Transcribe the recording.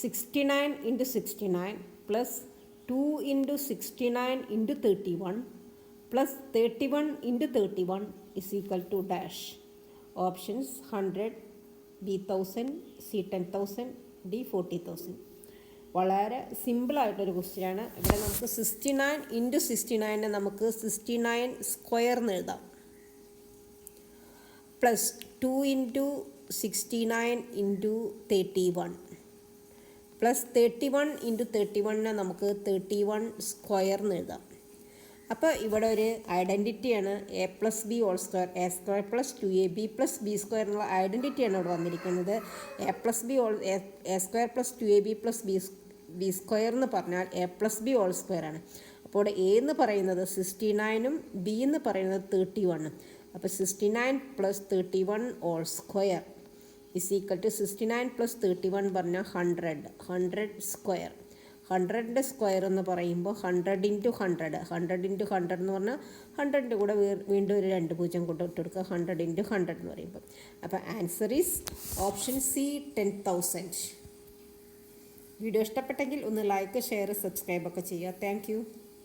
69 into 69 plus 2 into 69 into 31 plus 31 into 31 is equal to dash. Options 100, B 1000, C 10,000, D 40,000. വളരെ സിമ്പിളായിട്ടൊരു ക്വസ്റ്റ്യനാണ്. ഇവിടെ നമുക്ക് 69 into 69 നമുക്ക് 69 സ്ക്വയർ എന്ന് എഴുതാം. Plus 2 into 69 into 31 plus 31 into 31 നമുക്ക് 31 സ്ക്വയർ എന്ന് എഴുതാം. അപ്പോൾ ഇവിടെ ഒരു ഐഡൻറ്റിറ്റിയാണ് a plus b whole square, a square plus 2ab plus b square എന്നുള്ള ഐഡൻറ്റിറ്റിയാണ് ഇവിടെ വന്നിരിക്കുന്നത്. A plus b whole a square plus 2ab plus b square എന്ന് പറഞ്ഞാൽ a plus b whole square ആണ്. അപ്പോൾ ഇവിടെ എ എന്ന് പറയുന്നത് 69ഉം ബി എന്ന് പറയുന്നത് 31ഉം. അപ്പോൾ 69 plus 31 whole square is equal to 69 plus 31 പറഞ്ഞാൽ 100 സ്ക്വയർ. 100ൻ്റെ സ്ക്വയർ എന്ന് പറയുമ്പോൾ 100 ഇൻറ്റു 100 ഇൻറ്റു 100 എന്ന് പറഞ്ഞാൽ 100ൻ്റെ കൂടെ വീണ്ടും ഒരു 2 പൂജ്യം കൊണ്ട് ഇട്ട് കൊടുക്കുക. 100 ഇൻറ്റു 100 എന്ന് പറയുമ്പോൾ അപ്പോൾ answer is option C 10,000. Video ഇഷ്ടപ്പെട്ടെങ്കിൽ ഒന്ന് ലൈക്ക്, ഷെയർ, സബ്സ്ക്രൈബ് ഒക്കെ ചെയ്യുക. Thank you.